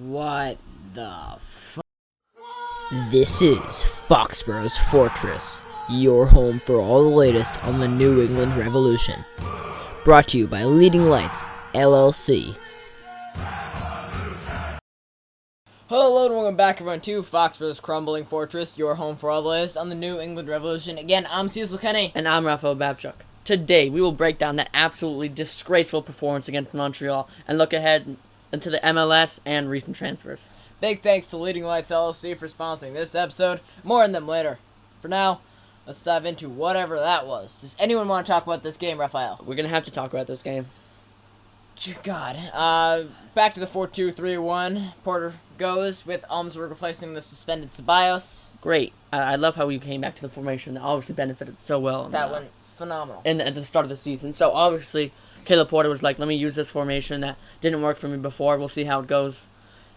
What the This is Foxboro's Fortress, your home for all the latest on the New England Revolution. Brought to you by Leading Lights, LLC. Hello and welcome back everyone to Foxboro's Crumbling Fortress, your home for all the latest on the New England Revolution. Again, I'm Cecil, Kenney. And I'm Raphael, Babchuck. Today, we will break down that absolutely disgraceful performance against Montreal and look ahead into the MLS and recent transfers. Big thanks to Leading Lights LLC for sponsoring this episode. More on them later. For now, let's dive into whatever that was. Does anyone want to talk about this game, Raphael? We're going to have to talk about this game. God. Back to the 4-2-3-1. Porter goes with Almsberg replacing the suspended Ceballos. Great. I love how we came back to the formation that obviously benefited so well. That went phenomenal. And at the start of the season. So obviously, Caleb Porter was like, let me use this formation that didn't work for me before. We'll see how it goes.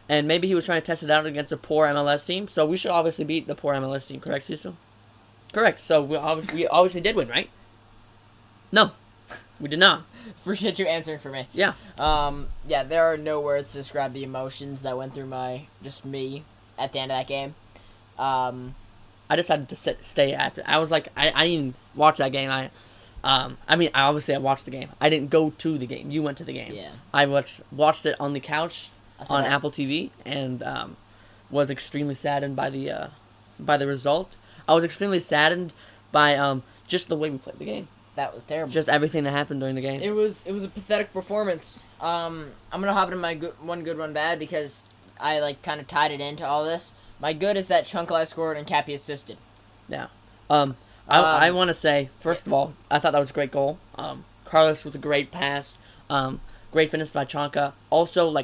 And maybe he was trying to test it out against a poor MLS team. So we should obviously beat the poor MLS team. Correct, Cecil? Correct. So we obviously did win, right? No, we did not. Appreciate you answering for me. Yeah. Yeah, there are no words to describe the emotions that went through me at the end of that game. I decided to stay after. I was like, I didn't watch that game. I watched the game. I didn't go to the game. You went to the game. Yeah. I watched it on the couch on that. Apple TV and was extremely saddened by the result. I was extremely saddened by just the way we played the game. That was terrible. Just everything that happened during the game. It was a pathetic performance. I'm gonna hop into my one good, one bad because I kind of tied it into all this. My good is that Chunkali scored and Cappy assisted. Yeah. I want to say, first of all, I thought that was a great goal. Carlos with a great pass. Great finish by Chonka. Also,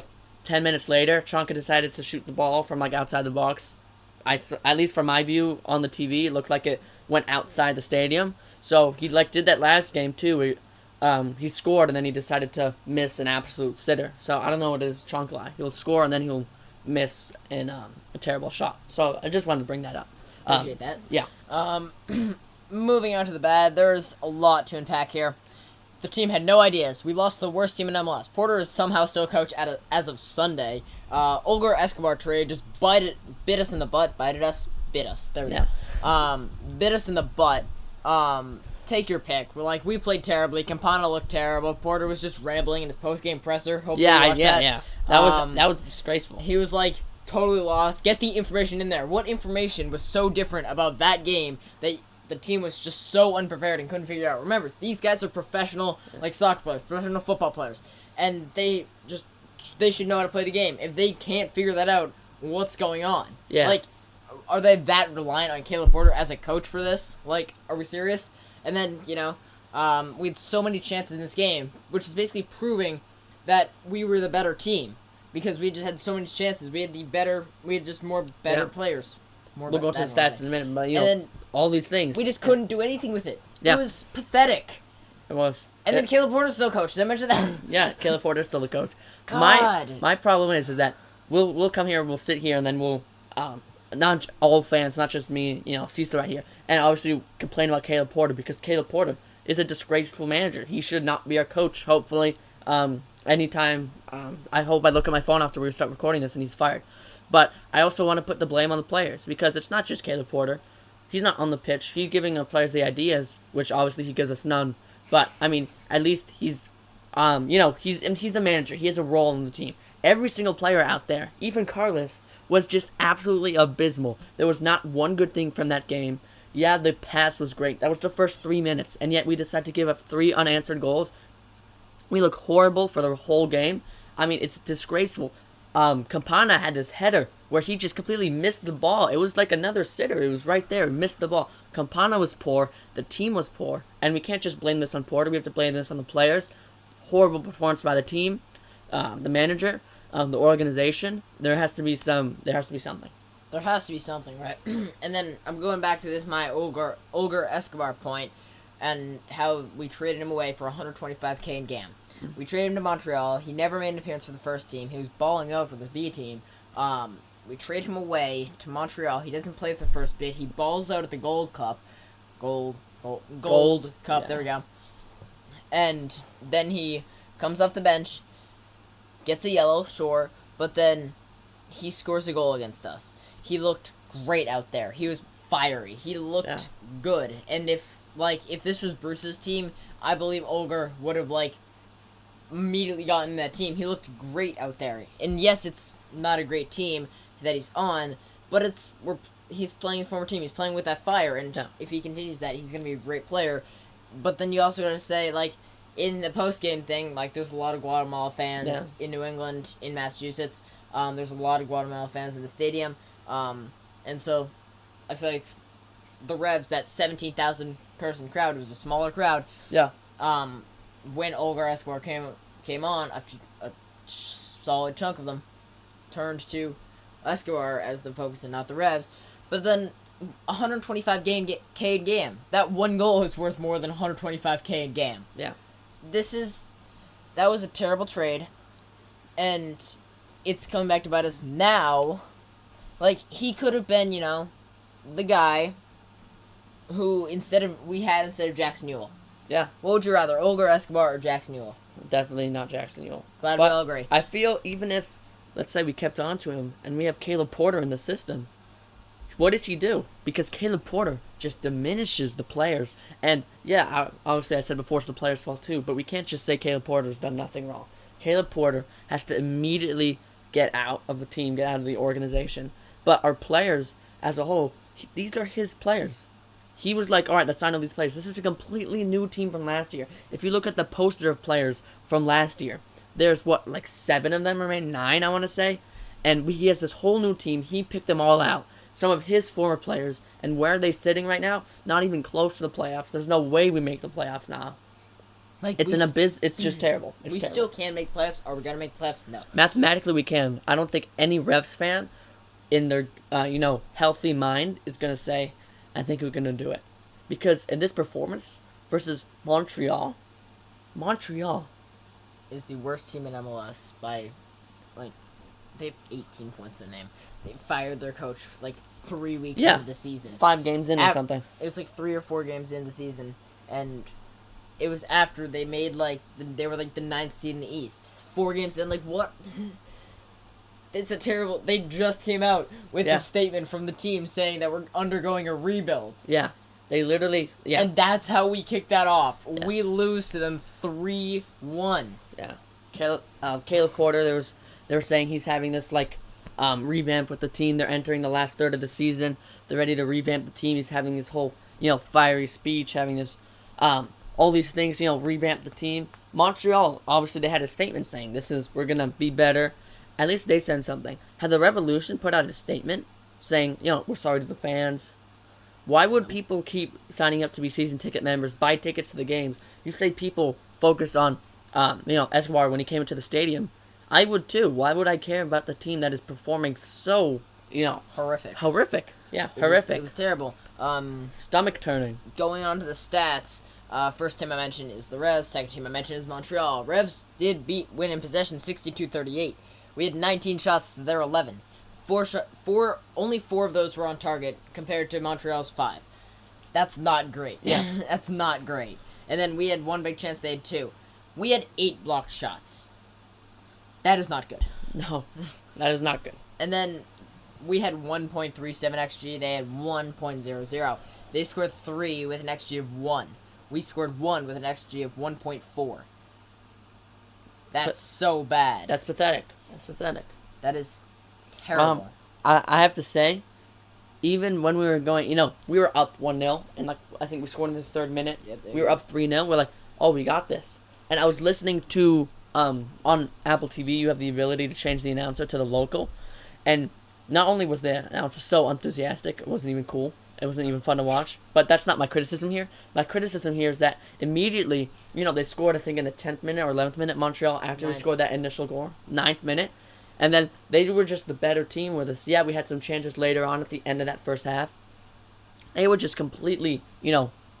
10 minutes later, Chonka decided to shoot the ball from outside the box. At least from my view on the TV, it looked like it went outside the stadium. So he did that last game too. He scored and then he decided to miss an absolute sitter. So I don't know what it is, Chonka. He'll score and then he'll miss in a terrible shot. So I just wanted to bring that up. Appreciate that. Yeah. Moving on to the bad, there's a lot to unpack here. The team had no ideas. We lost the worst team in MLS. Porter is somehow still coach as of Sunday. Olger Escobar trade just bit us in the butt. Bit us. There we go. Bit us in the butt. Take your pick. We played terribly. Campana looked terrible. Porter was just rambling in his post-game presser. Hopefully Yeah. That was disgraceful. He was totally lost. Get the information in there. What information was so different about that game that the team was just so unprepared and couldn't figure it out? Remember, these guys are professional soccer players, professional football players, and they should know how to play the game. If they can't figure that out, what's going on? Yeah. Are they that reliant on Caleb Porter as a coach for this? Are we serious? And then, we had so many chances in this game, which is basically proving that we were the better team because we just had so many chances. We had just more better players. We'll go to the stats in a minute, but then, all these things. We just couldn't do anything with it. Yeah. It was pathetic. It was. And then Caleb Porter's still coach. Did I mention that? Yeah, Caleb Porter's still the coach. God. My problem is that we'll come here, we'll sit here, and then we'll not all fans, not just me, Cecil right here, and obviously complain about Caleb Porter because Caleb Porter is a disgraceful manager. He should not be our coach. Hopefully, anytime. I hope I look at my phone after we start recording this and he's fired. But I also want to put the blame on the players because it's not just Caleb Porter. He's not on the pitch. He's giving the players the ideas, which obviously he gives us none. But at least he's, he's the manager. He has a role in the team. Every single player out there, even Carlos, was just absolutely abysmal. There was not one good thing from that game. Yeah, the pass was great. That was the first 3 minutes, and yet we decided to give up 3 unanswered goals. We look horrible for the whole game. It's disgraceful. Campana had this header where he just completely missed the ball. It was like another sitter. It was right there. He missed the ball. Campana was poor. The team was poor. And we can't just blame this on Porter. We have to blame this on the players. Horrible performance by the team, the manager, the organization. There has to be something. There has to be something, right? And then I'm going back to my Olger Escobar point and how we traded him away for $125K in GAM. We traded him to Montreal. He never made an appearance for the first team. He was balling out for the B team. We trade him away to Montreal. He doesn't play for the first bit. He balls out at the Gold Cup. Gold Cup, yeah. There we go. And then he comes off the bench, gets a yellow, sure, but then he scores a goal against us. He looked great out there. He was fiery. He looked good. And if this was Bruce's team, I believe Olger would have immediately gotten that team. He looked great out there. And yes, it's not a great team that he's on, but he's playing a former team. He's playing with that fire, and if he continues that, he's going to be a great player. But then you also got to say, in the post-game thing, there's a lot of Guatemala fans in New England, in Massachusetts. There's a lot of Guatemala fans in the stadium. And so I feel like the Revs, that 17,000-person crowd, was a smaller crowd. Yeah. When Olger Escobar came on, a solid chunk of them turned to Escobar as the focus and not the Revs. But then 125K in game. That one goal is worth more than 125K in game. Yeah. That was a terrible trade, and it's coming back to bite us now. He could have been, the guy who instead of Jackson Ewell. Yeah. What would you rather, Olger Escobar or Jackson Ewell? Definitely not Jackson Ewell. Glad we all agree. I feel even if, let's say we kept on to him and we have Caleb Porter in the system, what does he do? Because Caleb Porter just diminishes the players. And, obviously I said before it's the players' fault too, but we can't just say Caleb Porter's done nothing wrong. Caleb Porter has to immediately get out of the team, get out of the organization. But our players as a whole, these are his players. He was like, all right, let's sign all these players. This is a completely new team from last year. If you look at the poster of players from last year, there's 7 of them remain, 9 I want to say. And he has this whole new team. He picked them all out. Some of his former players. And where are they sitting right now? Not even close to the playoffs. There's no way we make the playoffs now. It's an abyss. It's just terrible. We still can make playoffs. Are we going to make playoffs? No. Mathematically, we can. I don't think any Revs fan in their, healthy mind is going to say, I think we're going to do it. Because in this performance versus Montreal is the worst team in MLS by, they have 18 points to their name. They fired their coach 3 weeks into the season. 5 games in or something. It was 3 or 4 games in the season, and it was after they made they were the 9th seed in the East. 4 games in, what? It's a terrible. They just came out with a statement from the team saying that we're undergoing a rebuild. Yeah, they literally. Yeah, and that's how we kick that off. Yeah. We lose to them 3-1. Yeah, Caleb Porter. They were saying he's having this revamp with the team. They're entering the last third of the season. They're ready to revamp the team. He's having this whole fiery speech, having this all these things. Revamp the team. Montreal, obviously, they had a statement saying we're gonna be better. At least they said something. Had the Revolution put out a statement saying, we're sorry to the fans? Why would people keep signing up to be season ticket members, buy tickets to the games? You say people focus on, Escobar when he came into the stadium. I would too. Why would I care about the team that is performing so, horrific? Horrific. Yeah, horrific. It was terrible. Stomach turning. Going on to the stats. First team I mentioned is the Revs. Second team I mentioned is Montreal. Revs did win in possession 62-38. We had 19 shots to their 11. Only 4 of those were on target compared to Montreal's 5. That's not great. Yeah. That's not great. And then we had 1 big chance, they had 2. We had 8 blocked shots. That is not good. No, that is not good. And then we had 1.37 XG, they had 1.00. They scored 3 with an XG of 1. We scored 1 with an XG of 1.4. That's so bad. That's pathetic. That is terrible. I have to say, even when we were going, we were up 1-0, and I think we scored in the 3rd minute. Yeah, we were up 3-0. We're like, oh, we got this. And I was listening to, on Apple TV, you have the ability to change the announcer to the local. And not only was the announcer so enthusiastic, it wasn't even cool. It wasn't even fun to watch. But that's not my criticism here. My criticism here is that immediately, they scored, I think, in the 10th minute or 11th minute, Montreal, after we scored that initial goal. 9th minute. And then they were just the better team with us. Yeah, we had some changes later on at the end of that first half. They were just completely,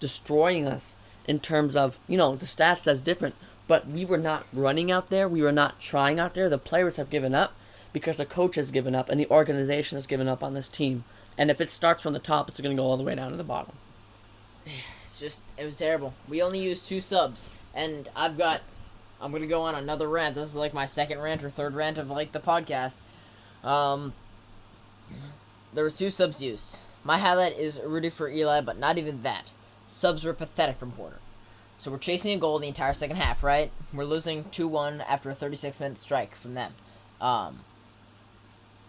destroying us in terms of, the stats says different. But we were not running out there. We were not trying out there. The players have given up because the coach has given up and the organization has given up on this team. And if it starts from the top, it's going to go all the way down to the bottom. It was terrible. We only used 2 subs. And I'm going to go on another rant. This is my second rant or third rant of the podcast. There was 2 subs used. My highlight is Rudy for Eli, but not even that. Subs were pathetic from Porter. So we're chasing a goal the entire second half, right? We're losing 2-1 after a 36-minute strike from them.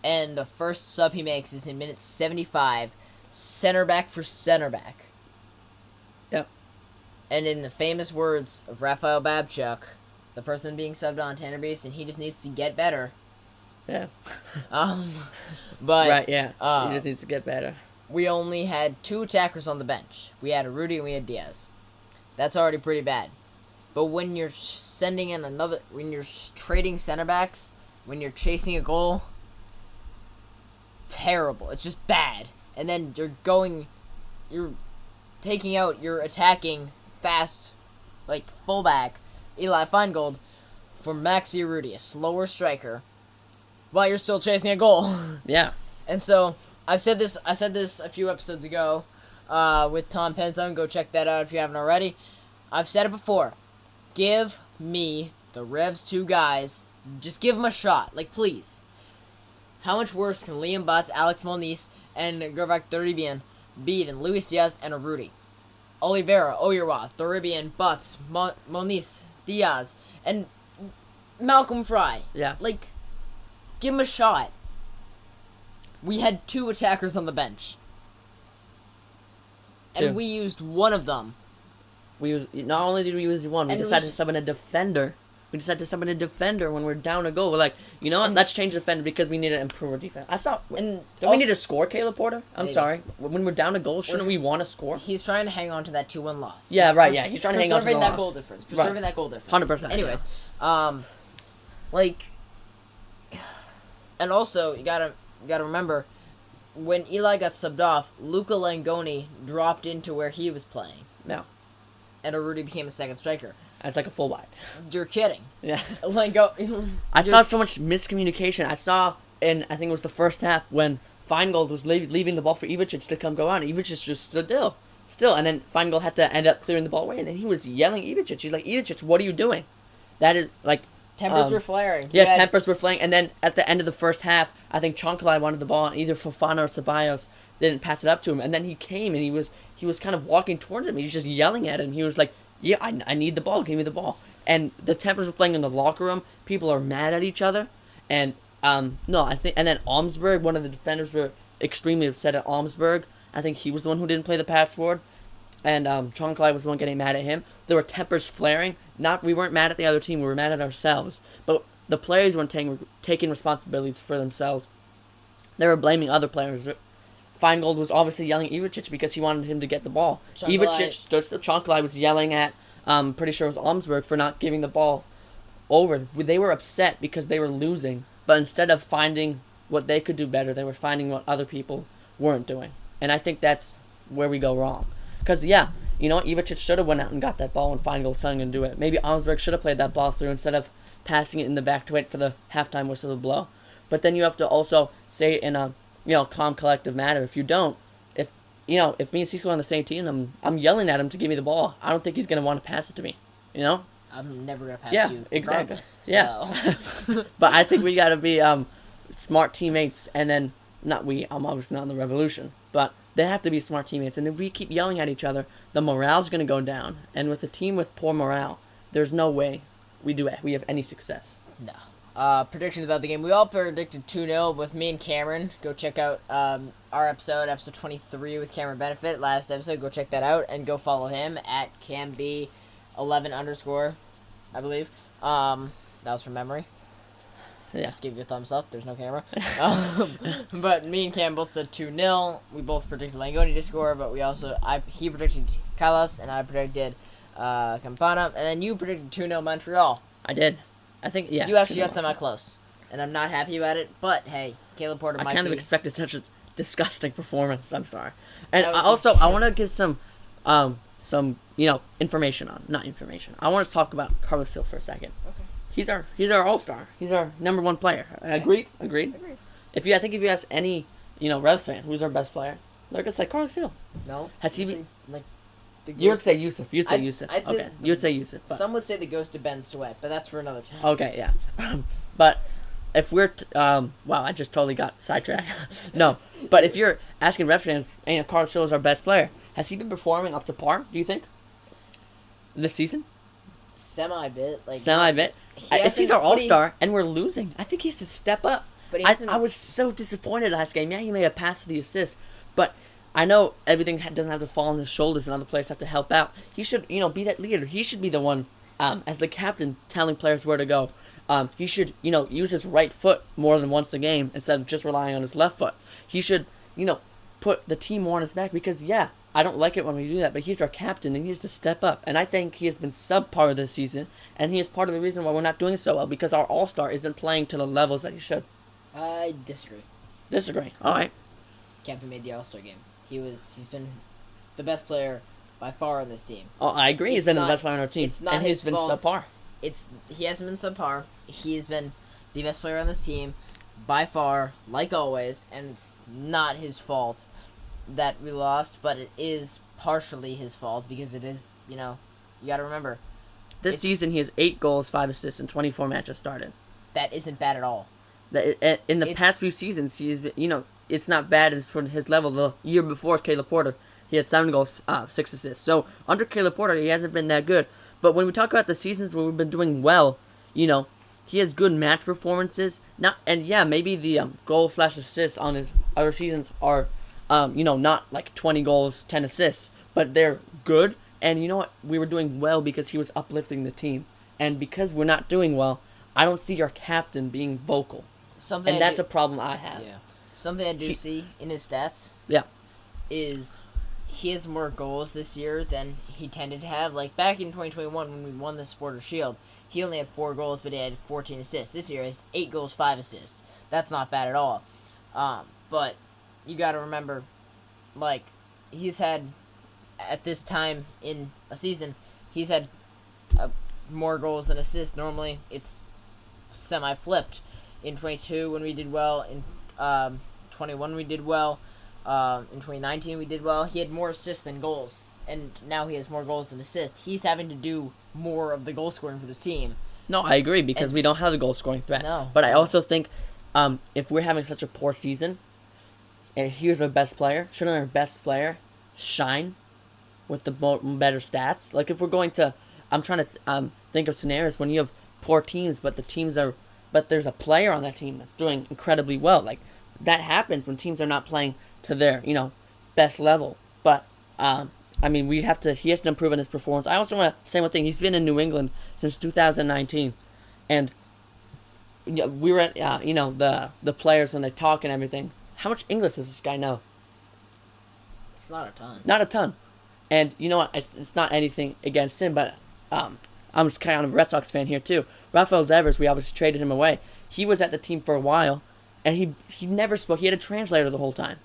And the first sub he makes is in minute 75, center back for center back. Yep. And in the famous words of Raphael Babchuck, the person being subbed on Tanner Beast, and he just needs to get better. Yeah. But right, yeah. He just needs to get better. We only had 2 attackers on the bench. We had a Rudy and we had Diaz. That's already pretty bad. But when you're sending in when you're trading center backs, when you're chasing a goal, terrible. It's just bad. And then you're taking out your attacking fast, like fullback, Eli Feingold, for Maxi Rudy, a slower striker, while you're still chasing a goal. Yeah. And so I said this a few episodes ago with Tom Penzone. Go check that out if you haven't already. I've said it before. Give me the Revs 2 guys. Just give them a shot. Like, please. How much worse can Liam Butts, Alex Moniz, and Gervak Thuribian be than Luis Diaz and a Rudy? Oliveira, Oyerwa, Thuribian, Butts, Moniz, Diaz, and Malcolm Fry. Yeah. Like, give him a shot. We had 2 attackers on the bench. And we used one of them. Not only did we use one, we decided to summon a defender. We decided to summon a defender when we're down a goal. We're like, you know what? Let's change the defender because we need to improve our defense. I thought, don't we need to score, Caleb Porter? I'm sorry. When we're down a goal, shouldn't we want to score? He's trying to hang on to that 2-1 loss. Yeah, right. Yeah, he's trying to hang on to the loss. Preserving that goal difference. Preserving that goal difference. 100%. Anyways, and also you gotta remember, when Eli got subbed off, Luca Langoni dropped into where he was playing. No. And Rudy became a second striker. That's like a full wide. You're kidding. Yeah. I saw so much miscommunication. I saw I think it was the first half, when Feingold was leaving the ball for Ivicic to come go on. Ivicic just stood still. And then Feingold had to end up clearing the ball away. And then he was yelling at Ivicic. He's like, Ivicic, what are you doing? That is, like... Tempers were flaring. Yeah, tempers were flaring. And then at the end of the first half, I think Chonkalai wanted the ball, and either Fofana or Ceballos didn't pass it up to him. And then he came, and he was kind of walking towards him. He was just yelling at him. He was like, yeah, I need the ball. Give me the ball. And the tempers were playing in the locker room. People are mad at each other. And, and then Almsberg, one of the defenders, were extremely upset at Almsberg. I think he was the one who didn't play the pass forward. And Chonkalai was the one getting mad at him. There were tempers flaring. We weren't mad at the other team. We were mad at ourselves. But the players weren't taking responsibilities for themselves. They were blaming other players. Feingold was obviously yelling at Ivicic because he wanted him to get the ball. Ivicic stood still. Chonkalai was yelling at, pretty sure it was Almsberg, for not giving the ball over. They were upset because they were losing. But instead of finding what they could do better, they were finding what other people weren't doing. And I think that's where we go wrong. Because, yeah, you know what? Ivicic should have went out and got that ball, and Feingold telling him to do it. Maybe Almsberg should have played that ball through instead of passing it in the back to wait for the halftime whistle to blow. But then you have to also say it in a calm, collective manner. If you don't, if me and Cecil are on the same team, I'm yelling at him to give me the ball, I don't think he's going to want to pass it to me, I'm never going to pass you. Exactly. So. Yeah, but I think we got to be smart teammates, and then, I'm obviously not in the Revolution, but they have to be smart teammates, and if we keep yelling at each other, the morale's going to go down, and with a team with poor morale, there's no way we have any success. No. Predictions about the game. We all predicted 2-0 with me and Cameron. Go check out our episode 23 with Cameron Benefit. Last episode, go check that out, and go follow him at CamB11_, I believe. That was from memory. Yeah. Just give you a thumbs up. There's no camera. But me and Cam both said 2-0. We both predicted Langoni to score, but he predicted Callas, and I predicted Campana, and then you predicted 2-0 Montreal. I did. I think, yeah. You actually got semi-close, and I'm not happy about it, but hey, Caleb Porter might be... I kind of expected such a disgusting performance. I'm sorry. And I want to give some information on... Not information. I want to talk about Carlos Hill for a second. Okay. He's our all-star. He's our number 1 player. Okay. Agreed? If you ask any, Revs fan, who's our best player, they're going to say Carlos Hill. No. Has he been... You would say Yusuf. You'd say Yusuf. You would say Yusuf. Some would say the ghost of Ben Sweat, but that's for another time. Okay, yeah. But if we're wow, I just totally got sidetracked. No, but if you're asking Revs fans, Carlos Hill is our best player. Has he been performing up to par? Do you think this season? Semi-bit. Semi-bit. If he's our all-star and we're losing, I think he has to step up. But I was so disappointed last game. Yeah, he made a pass for the assist, but I know everything doesn't have to fall on his shoulders and other players have to help out. He should, be that leader. He should be the one, as the captain, telling players where to go. He should, use his right foot more than once a game instead of just relying on his left foot. He should, put the team more on his back because, yeah, I don't like it when we do that, but he's our captain and he has to step up. And I think he has been subpar this season, and he is part of the reason why we're not doing so well because our all-star isn't playing to the levels that he should. I disagree. Disagree. All right. Campbell made the All-Star game. He's been the best player by far on this team. Oh, I agree. He's been the best player on our team. It's not and his he's been fault. subpar. He hasn't been subpar. He's been the best player on this team by far, like always, and it's not his fault that we lost, but it is partially his fault because it is, you got to remember. This season, he has 8 goals, 5 assists, and 24 matches started. That isn't bad at all. In the past few seasons, he's been, it's not bad for his level. The year before Caleb Porter, he had 7 goals, 6 assists. So under Caleb Porter, he hasn't been that good. But when we talk about the seasons where we've been doing well, he has good match performances. Maybe the goal/assists on his other seasons are, not like 20 goals, 10 assists, but they're good. And you know what? We were doing well because he was uplifting the team. And because we're not doing well, I don't see our captain being vocal. That's a problem I have. Yeah. Something I do see in his stats. Yeah. Is he has more goals this year than he tended to have. Like back in 2021 when we won the Supporter Shield, he only had 4 goals, but he had 14 assists. This year he has 8 goals, 5 assists. That's not bad at all. But you got to remember, he's had at this time in a season, he's had more goals than assists. Normally, it's semi-flipped. In 22 when we did well, in 21 we did well, in 2019 we did well. He had more assists than goals, and now he has more goals than assists. He's having to do more of the goal scoring for this team. No, I agree because we don't have the goal scoring threat. No. But I also think if we're having such a poor season, and here's our best player, shouldn't our best player shine with the better stats? Like if we're going to, I'm trying to think of scenarios when you have poor teams, but there's a player on that team that's doing incredibly well. Like that happens when teams are not playing to their best level. But he has to improve in his performance. I also want to say one thing. He's been in New England since 2019, and we were at the players when they talk and everything. How much English does this guy know? It's not a ton. Not a ton. And you know what? It's not anything against him, but I'm just kind of a Red Sox fan here too. Raphael, we obviously traded him away. He was at the team for a while, and he never spoke. He had a translator the whole time,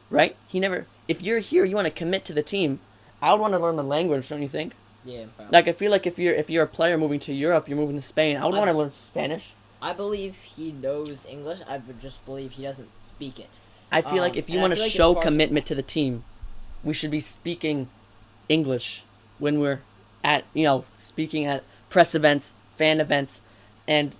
right? He never. If you're here, you want to commit to the team. I would want to learn the language, don't you think? Yeah. Probably. Like I feel like if you're a player moving to Europe, you're moving to Spain. I would want to learn Spanish. I believe he knows English. I would just believe he doesn't speak it. I feel like if you want to show commitment to the team, we should be speaking English when we're at speaking at press events, fan events, and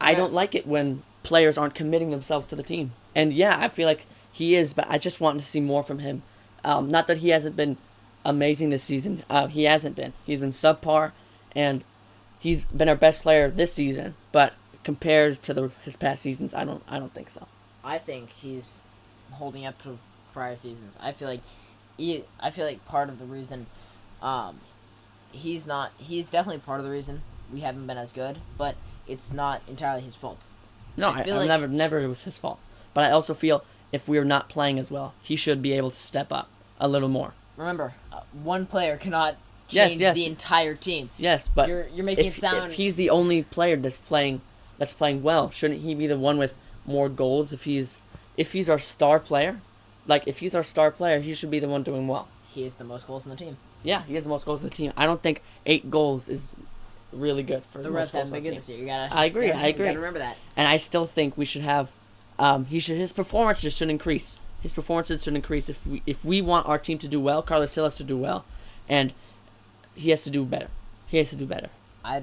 I don't like it when players aren't committing themselves to the team. And yeah, I feel like he is, but I just want to see more from him. Not that he hasn't been amazing this season. He hasn't been. He's been subpar, and he's been our best player this season. But compared to his past seasons, I don't think so. I think he's holding up to prior seasons. I feel like part of the reason he's definitely part of the reason we haven't been as good, but it's not entirely his fault. No, I never it was his fault. But I also feel if we're not playing as well, he should be able to step up a little more. Remember, one player cannot change the entire team. Yes, but you're making it sound. If he's the only player that's playing well, shouldn't he be the one with more goals? If he's our star player, he should be the one doing well. He has the most goals in the team. Yeah, he has the most goals in the team. I don't think 8 goals is really good for the Revs haven't been good this year. I agree. You gotta remember that. And I still think we should have. His performances should increase. His performances should increase if we want our team to do well. Carlos Hill has to do well, and he has to do better. I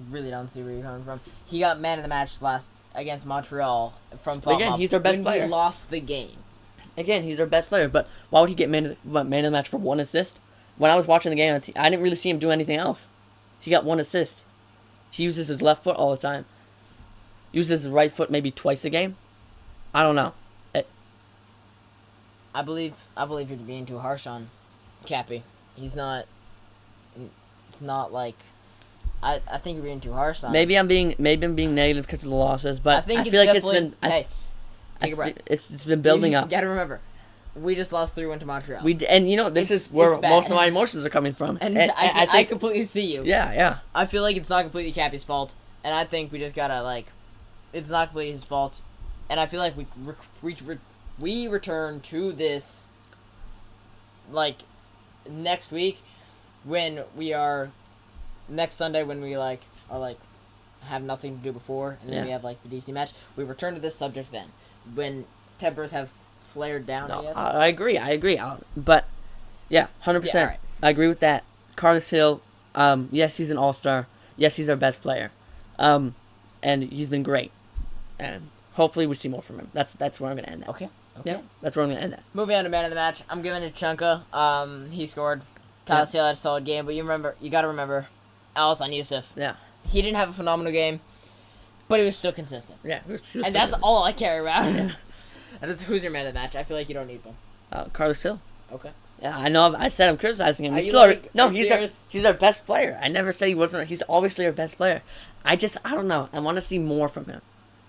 really don't see where you're coming from. He got man of the match against Montreal from But again, he's our best when player. we lost the game. Again, he's our best player, but why would he get man of the match for 1 assist? When I was watching the game, I didn't really see him do anything else. He got 1 assist. He uses his left foot all the time. Uses his right foot maybe twice a game. I don't know. I believe you're being too harsh on Cappy. He's not. It's not like. I think you're being too harsh on. Maybe I'm being negative because of the losses, but I think I feel like it's definitely- been. Hey, take a breath. It's been building up. You gotta remember, we just lost 3-1 to Montreal. And you know this is where it's bad. most of my emotions are coming from. And I I think completely see you. yeah. I feel like it's not completely Cappy's fault, and I think we just gotta it's not completely his fault, and I feel like we return to this next week when we are next Sunday when we are have nothing to do before, and then we have the DC match. We return to this subject then when tempers have flared down. No, I guess. I agree. But yeah, 100%. Yeah, right. I agree with that. Carlos Hill, yes, he's an all-star. Yes, he's our best player, and he's been great. And hopefully we see more from him. That's where I'm gonna end that. Okay. Yeah, that's where I'm gonna end that. Moving on to man of the match, I'm giving it to Chunka. He scored. Kyle Steele had a solid game, but you gotta remember, Alisson Yusuf. Yeah. He didn't have a phenomenal game, but he was still consistent. Yeah. And that's all I care about. Yeah. And who's your man of the match? I feel like you don't need one. Carlos Hill. Okay. Yeah, I know. I said I'm criticizing him. Are He's you still serious? he's our best player. I never said he wasn't. He's obviously our best player. I don't know. I want to see more from him.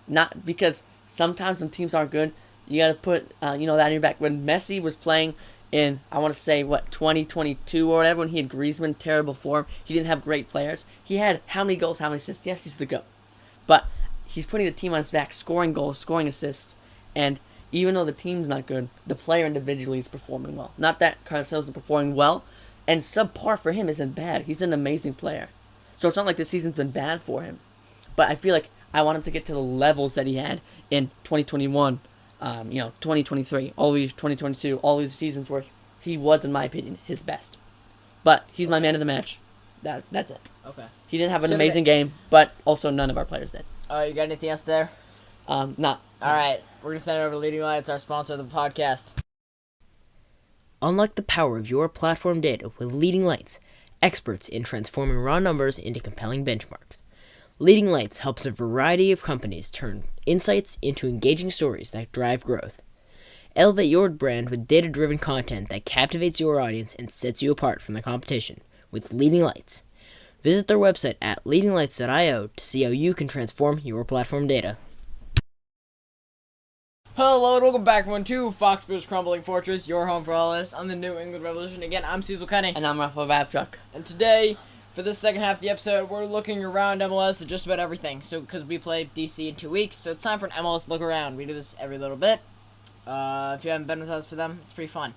Not because sometimes when teams aren't good, you got to put that in your back. When Messi was playing in, I want to say 2022 or whatever, when he had Griezmann, terrible form, he didn't have great players. He had how many goals, how many assists? Yes, he's the GOAT. But he's putting the team on his back, scoring goals, scoring assists, and even though the team's not good, the player individually is performing well. Not that Carlos Hill isn't performing well, and subpar for him isn't bad. He's an amazing player. So it's not like this season's been bad for him. But I feel like I want him to get to the levels that he had in 2021, 2023, all these 2022, all these seasons where he was, in my opinion, his best. But he's my man of the match. That's it. Okay. He didn't have an amazing game, but also none of our players did. You got anything else there? Not. All right. We're going to send it over to Leading Lights, our sponsor of the podcast. Unlock the power of your platform data with Leading Lights, experts in transforming raw numbers into compelling benchmarks. Leading Lights helps a variety of companies turn insights into engaging stories that drive growth. Elevate your brand with data-driven content that captivates your audience and sets you apart from the competition with Leading Lights. Visit their website at leadinglights.io to see how you can transform your platform data. Hello and welcome back, everyone, to Foxboro's Crumbling Fortress, your home for all this on the New England Revolution. Again, I'm Cecil Kenney. And I'm Raphael Babchuck. And today, for this second half of the episode, we're looking around MLS at just about everything. So, because we play DC in 2 weeks, so it's time for an MLS look around. We do this every little bit. If you haven't been with us for them, it's pretty fun.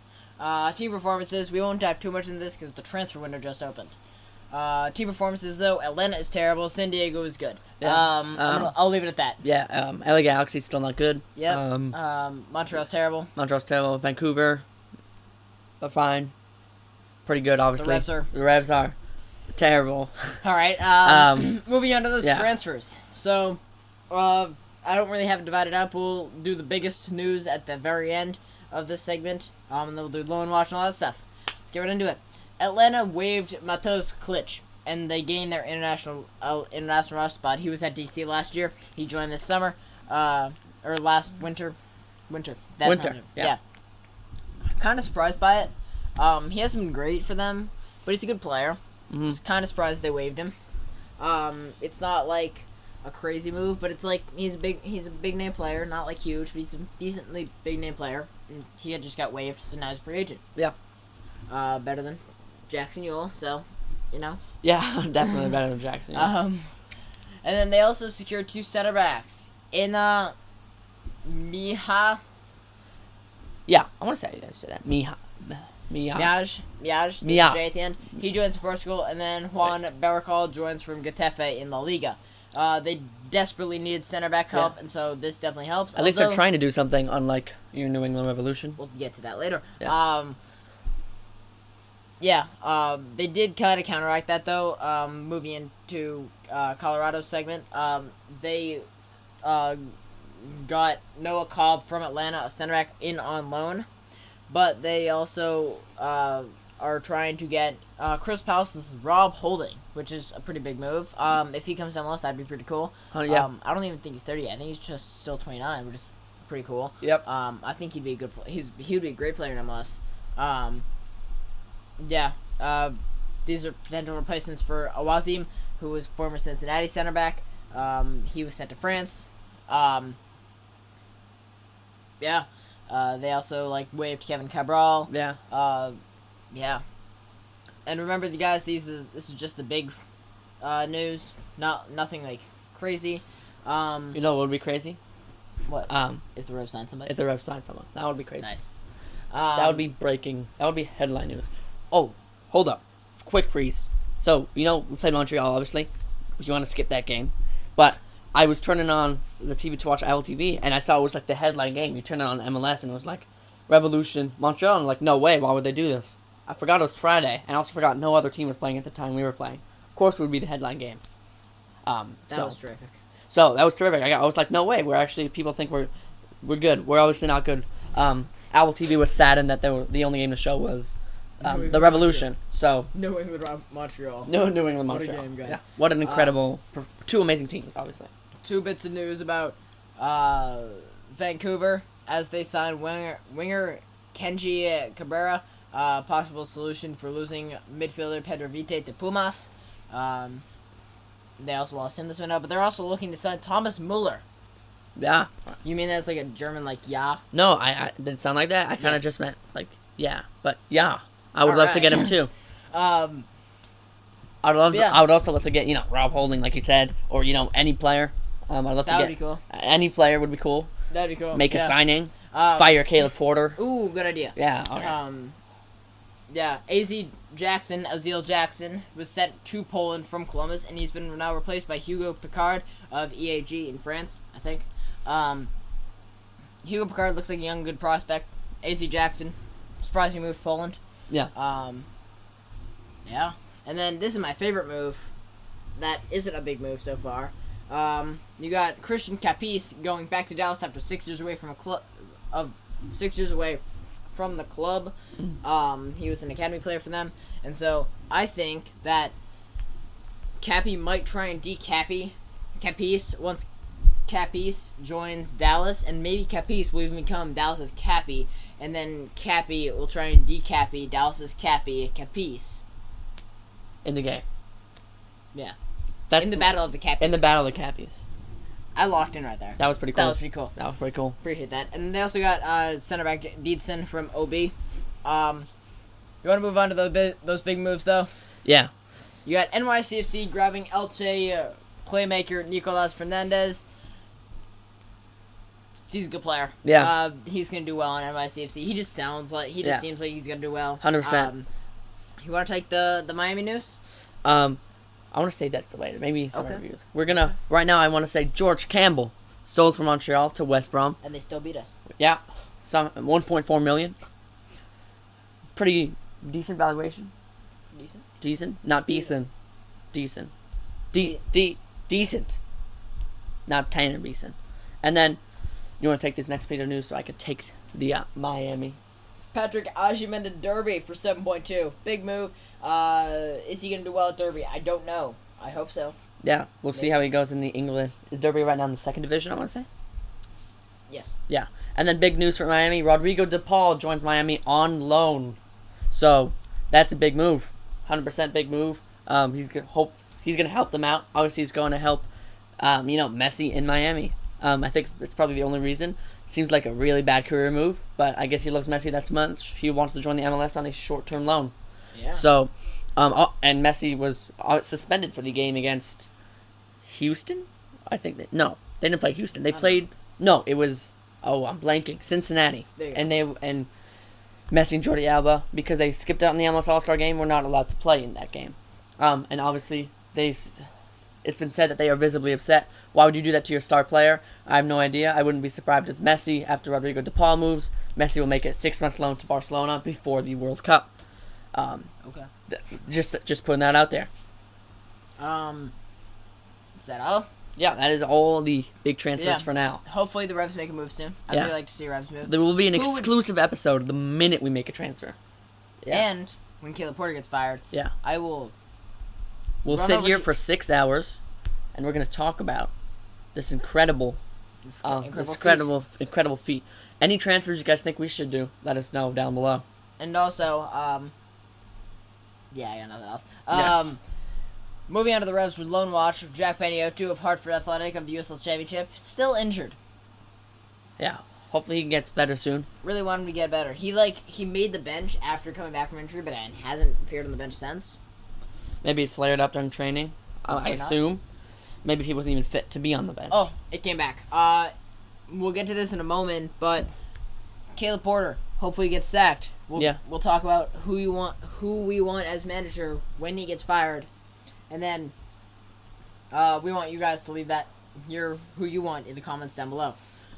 Team performances, we won't dive too much into this because the transfer window just opened. Team performances, though, Atlanta is terrible, San Diego is good. Yeah. I'll leave it at that. Yeah, LA Galaxy's still not good. Yep. Montreal's terrible. Montreal's terrible. Vancouver, are fine. Pretty good, obviously. The The Revs are terrible. All right. Moving on to those transfers. So, I don't really have it divided up. We'll do the biggest news at the very end of this segment, and then we'll do loan watch and all that stuff. Let's get right into it. Atlanta waived Matheus Klitsch, and they gained their international rush spot. He was at DC last year. He joined this summer, or last winter. Yeah. Kind of surprised by it. He hasn't been great for them, but he's a good player. Mm-hmm. Just kind of surprised they waived him. It's not like a crazy move, but it's like he's a big name player, not like huge, but he's a decently big name player. And he had just got waived, so now he's a free agent. Yeah. Better than Jackson Ewell, so Yeah, definitely better than Jackson. And then they also secured 2 center backs in Miha. Yeah, I want to say that. Miha. Miaj, Miaj. J at the end. He joins from Portugal, and then Juan Barracal joins from Getafe in La Liga. They desperately needed center back help, and so this definitely helps. At least they're trying to do something, unlike your New England Revolution. We'll get to that later. Yeah. They did kind of counteract that, though. Moving into Colorado's segment, they got Noah Cobb from Atlanta, a center back, in on loan. But they also are trying to get Chris Palace's Rob Holding, which is a pretty big move. If he comes to MLS, that'd be pretty cool. Yeah. I don't even think he's 30 yet. I think he's just still 29, which is pretty cool. Yep. I think he'd be a good. He'd be a great player in MLS. Yeah. These are potential replacements for Awazim, who was former Cincinnati center back. He was sent to France. Yeah. They also waived Kevin Cabral. Yeah. Yeah. And remember, the guys, this is just the big news. Nothing crazy. You know what would be crazy? What? If the Revs sign somebody. If the Revs sign someone, that would be crazy. Nice. That would be breaking. That would be headline news. Oh, hold up. Quick freeze. So, we played Montreal, obviously. You want to skip that game. But I was turning on the TV to watch Apple TV, and I saw it was the headline game. You turn it on MLS, and it was Revolution, Montreal. And I'm no way, why would they do this? I forgot it was Friday, and I also forgot no other team was playing at the time we were playing. Of course, it would be the headline game. That was terrific. So, that was terrific. I was no way. We're actually, people think we're good. We're obviously not good. Apple TV was saddened that the only game to show was the Revolution. So New England Montreal. No, New England Montreal. What a game, guys. Yeah. What an incredible, two amazing teams, obviously. Two bits of news about Vancouver as they signed winger Kenji Cabrera, possible solution for losing midfielder Pedro Vite to Pumas. They also lost him this window, but they're also looking to sign Thomas Muller. Yeah. You mean that's a German yeah? No, I didn't sound like that. I kind of just meant yeah, but yeah, I would love to get him too. I would love. Yeah. I would also love to get Rob Holding, like you said, or any player. I'd love to get. That would be cool. Any player would be cool. That'd be cool. Make a signing. Fire Caleb Porter. Ooh, good idea. Yeah. Okay. Yeah. Azil Jackson was sent to Poland from Columbus, and he's been now replaced by Hugo Picard of EAG in France, I think. Hugo Picard looks like a young, good prospect. AZ Jackson, surprised he moved to Poland. Yeah. Yeah. And then this is my favorite move. That isn't a big move so far. You got Christian Capis going back to Dallas after 6 years away from 6 years away from the club. He was an academy player for them, and so I think that Cappy might try and Capis once Capis joins Dallas, and maybe Capis will even become Dallas's Cappy, and then Cappy will try and decappy Dallas's Capis. In the game. Yeah. That's in the Battle of the Cappies. In the Battle of the Cappies. I locked in right there. That was pretty cool. That was pretty cool. Appreciate that. And they also got center back Deedson from OB. You want to move on to those big moves, though? Yeah. You got NYCFC grabbing Elche playmaker Nicolas Fernandez. He's a good player. Yeah. He's going to do well on NYCFC. He just seems like he's going to do well. 100%. You want to take the Miami news? I want to save that for later. Maybe some reviews. We're going to... Right now, I want to say George Campbell sold from Montreal to West Brom. And they still beat us. Yeah. $1.4 million. Pretty decent valuation. Decent? Not decent. Decent. Decent. Not Tanner Beeson. And then, you want to take this next bit of news so I could take the Miami. Patrick Agyemenda Derby for 7.2. Big move. Is he going to do well at Derby? I don't know. I hope so. Yeah, we'll see how he goes in the England. Is Derby right now in the second division, I want to say? Yes. Yeah. And then big news for Miami. Rodrigo DePaul joins Miami on loan. So, that's a big move. 100% big move. He's going to help them out. Obviously, he's going to help, Messi in Miami. I think that's probably the only reason. Seems like a really bad career move, but I guess he loves Messi that much. He wants to join the MLS on a short-term loan. Yeah. So, and Messi was suspended for the game against Houston. I think they didn't play Houston. They played. No, it was. Oh, I'm blanking. Cincinnati. And Messi and Jordi Alba, because they skipped out in the MLS All-Star game, were not allowed to play in that game. And obviously it's been said that they are visibly upset. Why would you do that to your star player? I have no idea. I wouldn't be surprised if Messi, after Rodrigo DePaul moves, Messi will make a 6-month loan to Barcelona before the World Cup. Okay. Just putting that out there. Is that all? Yeah, that is all the big transfers for now. Hopefully the Revs make a move soon. I'd really like to see Revs move. There will be an exclusive episode the minute we make a transfer. Yeah. And when Caleb Porter gets fired, I will. We'll sit here for 6 hours, and we're going to talk about this incredible feat. Any transfers you guys think we should do, let us know down below. And also, I got nothing else. Moving on to the Revs with Loan Watch, Jack Paniotu of Hartford Athletic of the USL Championship, still injured. Yeah, hopefully he gets better soon. Really want him to get better. He made the bench after coming back from injury, but hasn't appeared on the bench since. Maybe it flared up during training, I assume. Maybe he wasn't even fit to be on the bench. Oh, it came back. We'll get to this in a moment, but Caleb Porter hopefully gets sacked. We'll talk about who we want as manager when he gets fired, and then we want you guys to leave who you want in the comments down below.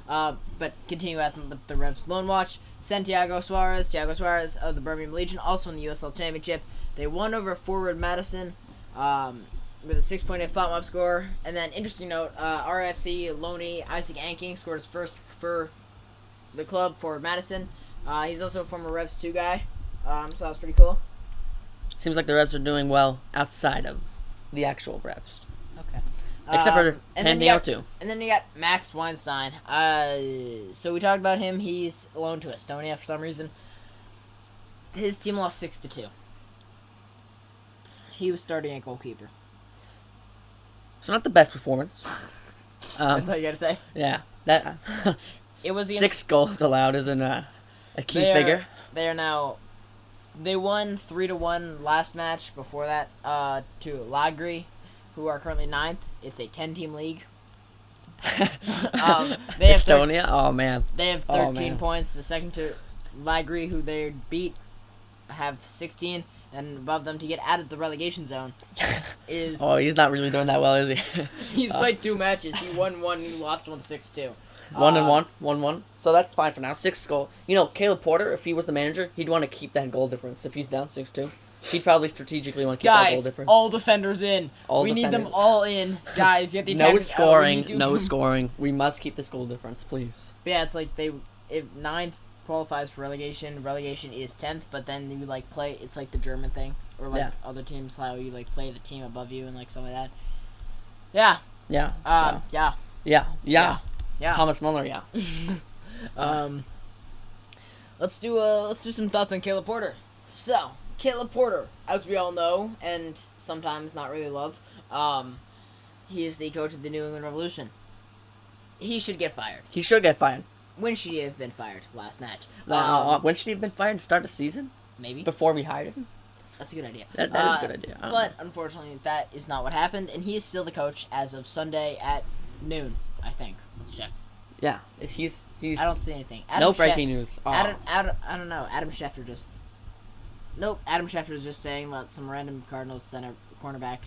But continue with the Revs Loan Watch. Thiago Suarez of the Birmingham Legion, also in the USL Championship. They won over Forward Madison with a 6.8 flat mob score. And then, interesting note, RFC loanee Isaac Anking scored his first for the club for Madison. He's also a former Revs 2 guy, so that's pretty cool. Seems like the Revs are doing well outside of the actual Revs. Okay. Except for Paniotu. And then you got Max Weinstein. So we talked about him. He's loaned to Estonia for some reason. His team lost 6-2. He was starting at goalkeeper. So not the best performance. That's all you got to say? Yeah. That it was 6 goals allowed isn't a key figure. They won 3-1 last match. Before that, to Lagri, who are currently 9th. It's a 10-team league. Estonia? Oh, man. They have 13 points. The second to Lagri, who they beat, have 16. And above them to get out of the relegation zone is... Oh, he's not really doing that well, is he? He's played 2 matches. He won 1, he lost 1 6-2. 1-1. So that's fine for now. 6 goal. Caleb Porter, if he was the manager, he'd want to keep that goal difference. If he's down 6-2, he'd probably strategically want to keep that goal difference. Guys, all defenders in. We need them all in. Guys, you have the attackers No scoring. We must keep this goal difference, please. But yeah, it's like if 9th qualifies for relegation. Relegation is 10th, but then you play. It's like the German thing, or other teams how you play the team above you and something like that. Yeah. Thomas Muller. Yeah. Let's do some thoughts on Caleb Porter. So Caleb Porter, as we all know, and sometimes not really love, he is the coach of the New England Revolution. He should get fired. When should he have been fired? Last match. When should he have been fired to start the season? Maybe. Before we hired him? That's a good idea. That is a good idea. But unfortunately, that is not what happened, and he is still the coach as of Sunday at noon, I think. Let's check. Yeah, he's. I don't see anything. No breaking news. Oh. I don't know. Adam Schefter just. Nope. Adam Schefter is just saying that some random Cardinals cornerback,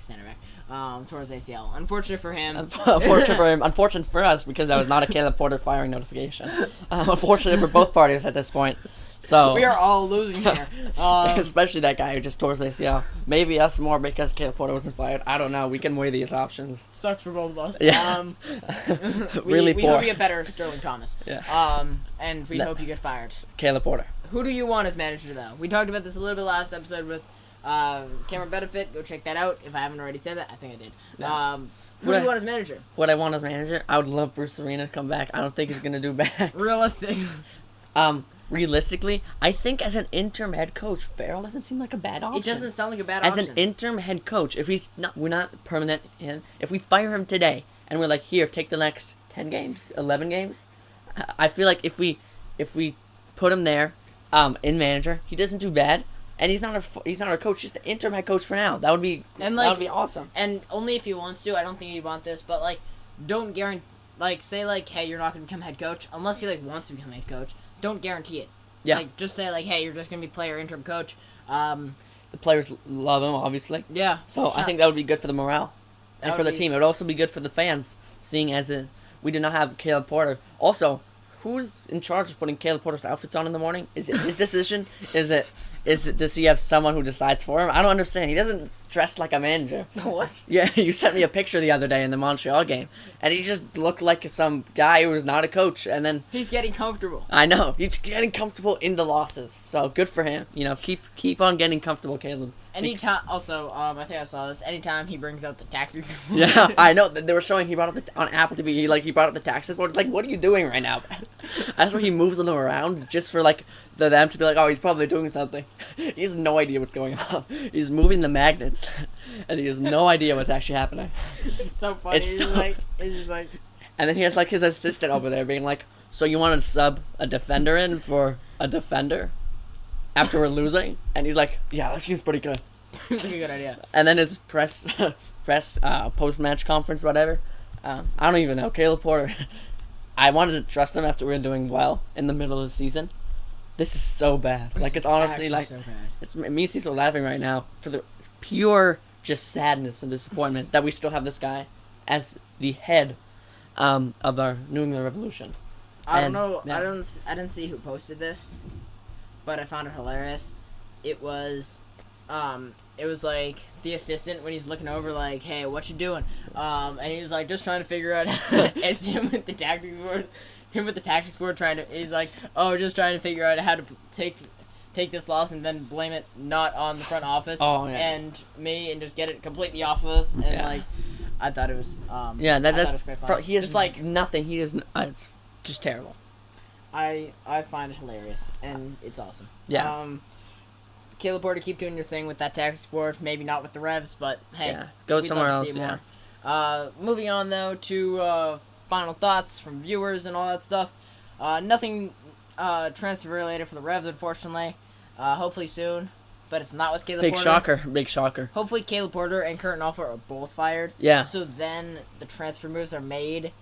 towards ACL. Unfortunate for him. Unfortunate for him. Unfortunate for us because that was not a Caleb Porter firing notification. Unfortunate for both parties at this point. So we are all losing here. Especially that guy who just tore his ACL. Maybe us more because Caleb Porter wasn't fired. I don't know. We can weigh these options. Sucks for both of us. Yeah. We poor. hope you get better, Sterling Thomas. Yeah. And we hope you get fired. Caleb Porter. Who do you want as manager, though? We talked about this a little bit last episode with Cameron Benefit. Go check that out. If I haven't already said that, I think I did. No. Who do you want as manager? What I want as manager? I would love Bruce Arena to come back. I don't think he's going to do bad. Realistically, I think as an interim head coach, Farrell doesn't seem like a bad option. It doesn't sound like a bad option. As an interim head coach, if we're not permanent in, if we fire him today and we're like, here, take the next 10 games, 11 games, I feel like if we put him there, in manager, he doesn't do bad, and he's not our coach, just the interim head coach for now. That would be awesome. And only if he wants to. I don't think he'd want this, but don't guarantee. Say hey, you're not gonna become head coach unless he wants to become head coach. Don't guarantee it. Yeah. Just say hey, you're just gonna be player interim coach. The players love him, obviously. Yeah. So I think that would be good for the morale and for the team. It would also be good for the fans, seeing as we do not have Caleb Porter. Also, who's in charge of putting Caleb Porter's outfits on in the morning? Is it his decision? Does he have someone who decides for him? I don't understand. He doesn't dressed like a manager. What? Yeah, you sent me a picture the other day in the Montreal game, and he just looked like some guy who was not a coach. And then He's getting comfortable. I know he's getting comfortable in the losses, so good for him. You know, keep on getting comfortable, Caleb. Anytime, also, I think I saw this. Anytime he brings out the tactics. Yeah, I know. They were showing he brought up on Apple TV. He brought up the taxes board. Like, what are you doing right now? That's where he moves them around just for like them to be like, oh, he's probably doing something. He has no idea what's going on. He's moving the magnets, and he has no idea what's actually happening. It's so funny. It's It's just like. And then he has like his assistant over there being like, so you want to sub a defender in for a defender after we're losing? And he's like, yeah, that seems pretty good. It's like a good idea. And then his press post-match conference, whatever. I don't even know. Caleb Porter, I wanted to trust him after we were doing well in the middle of the season. This is so bad. Like, it's honestly like, so bad. it's me and Cecil laughing right now for the pure just sadness and disappointment that we still have this guy as the head of our New England Revolution. I don't And, know. yeah. I didn't see who posted this, but I found it hilarious. It was like the assistant when he's looking over, like, "Hey, what you doing?" And he was like, just trying to figure out. It's him with the tactics board. Him with the tactics board trying to. He's like, "Oh, just trying to figure out how to take this loss and then blame it not on the front office and me and just get it completely off of us." And like, I thought it was. Yeah, I thought it that's was quite funny. he has just like nothing. He doesn't. It's just terrible. I find it hilarious and it's awesome. Yeah. Caleb Porter, keep doing your thing with that tactics board. Maybe not with the Revs, but hey, go we'd somewhere love to else. see Yeah. more. Moving on though to final thoughts from viewers and all that stuff. Nothing transfer related for the Revs, unfortunately. Hopefully soon, but it's not with Caleb Porter. Big shocker. Hopefully Caleb Porter and Curtin Alpha are both fired. Yeah. So then the transfer moves are made.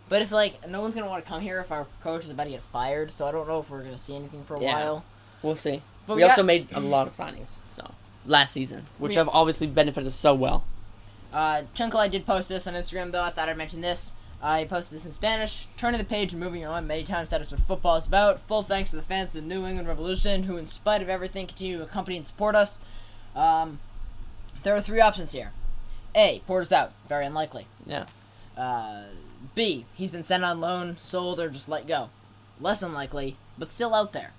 But if like no one's gonna want to come here if our coach is about to get fired, so I don't know if we're gonna see anything for a while. We'll see. But we also made a lot of signings last season, which have obviously benefited us so well. Chunkle, did post this on Instagram though. I thought I'd mention this. He posted this in Spanish. Turning the page and moving on. Many times that is what football is about. Full thanks to the fans of the New England Revolution who, in spite of everything, continue to accompany and support us. There are three options here. A, Porter's out. Very unlikely. Yeah. B, he's been sent on loan, sold, or just let go. Less unlikely, but still out there.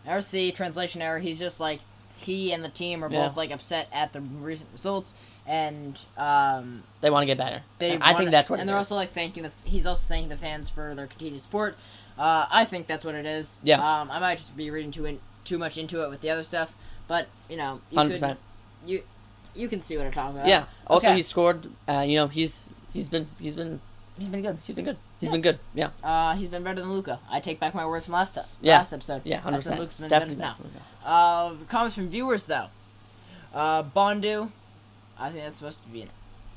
Or C, translation error, he's just like, he and the team are both like upset at the recent results, and they want to get better. I think that's what. And they're also like he's also thanking the fans for their continued support. I think that's what it is. Yeah. I might just be reading too much into it with the other stuff, but you know, 100%. You can see what I'm talking about. Yeah. Also, Okay. he scored. He's been good. He's been good. He's been good. Yeah. He's been better than Luka. I take back my words from last episode. Yeah. 100%. Luka's been Definitely. better now. Comments from viewers though. Bondu, I think that's supposed to be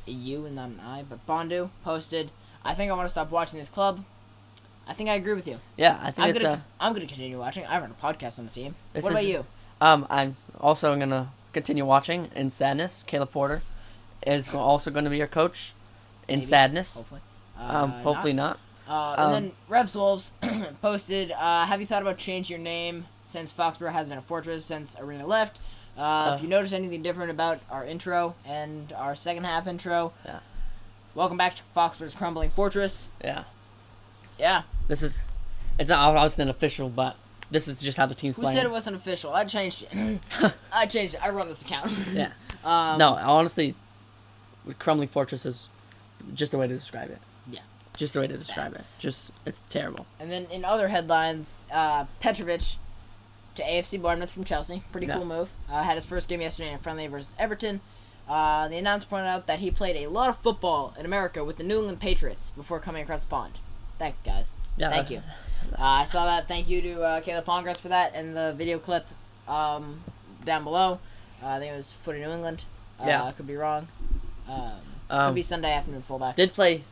a U and not an I, but Bondu posted, "I think I want to stop watching this club." I think I agree with you. Yeah, I think I'm gonna continue watching. I run a podcast on the team. What is- about you? I'm also gonna continue watching in sadness. Caleb Porter is also going to be your coach in Maybe. sadness. Hopefully. Hopefully not. And then Revs Wolves posted, "Have you thought about changing your name since Foxboro has been a fortress since Arena left? If you notice anything different about our intro and our second half intro, welcome back to Foxboro's crumbling fortress." Yeah. Yeah. It's not obviously an official, but this is just how the team's Who playing. said it wasn't official? I changed it. I run this account. Yeah. No, honestly, crumbling fortress is just the way to describe it. Yeah. Just the way to describe it. It's terrible. And then in other headlines, Petrovic to AFC Bournemouth from Chelsea. Pretty cool move. Had his first game yesterday in a friendly versus Everton. The announcer pointed out that he played a lot of football in America with the New England Patriots before coming across the pond. Thank you, guys. Yeah, Thank you. I saw that. Thank you to Caleb Pongratz for that and the video clip down below. I think it was Footy New England. I could be wrong. Could be Sunday afternoon fullback. Did play.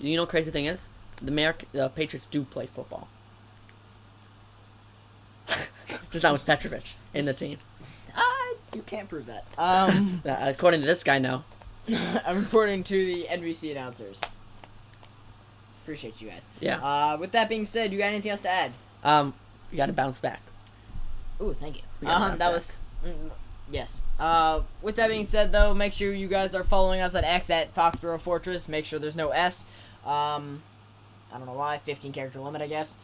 You know, crazy thing is, the Patriots do play football. Just not with Petrovic in the team. You can't prove that. According to this guy, no. I'm reporting to the NBC announcers. Appreciate you guys. Yeah. With that being said, you got anything else to add? We got to bounce back. Ooh, thank you. We gotta bounce That back. was Yes. With that being said, though, make sure you guys are following us at X at Foxboro Fortress. Make sure there's no S. I don't know why. 15-character limit, I guess.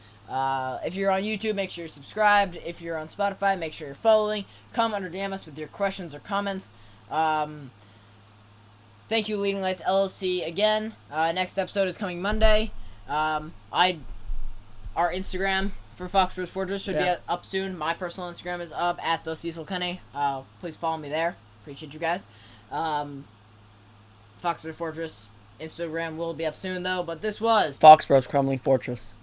If you're on YouTube, make sure you're subscribed. If you're on Spotify, make sure you're following. Come under DM us with your questions or comments. Thank you, Leading Lights LLC, again. Next episode is coming Monday. Our Instagram for Foxboro's Fortress should be up soon. My personal Instagram is up at the Cecil Kenney. Please follow me there. Appreciate you guys. Foxboro's Fortress Instagram will be up soon, though. But this was Foxborough's Crumbling Fortress.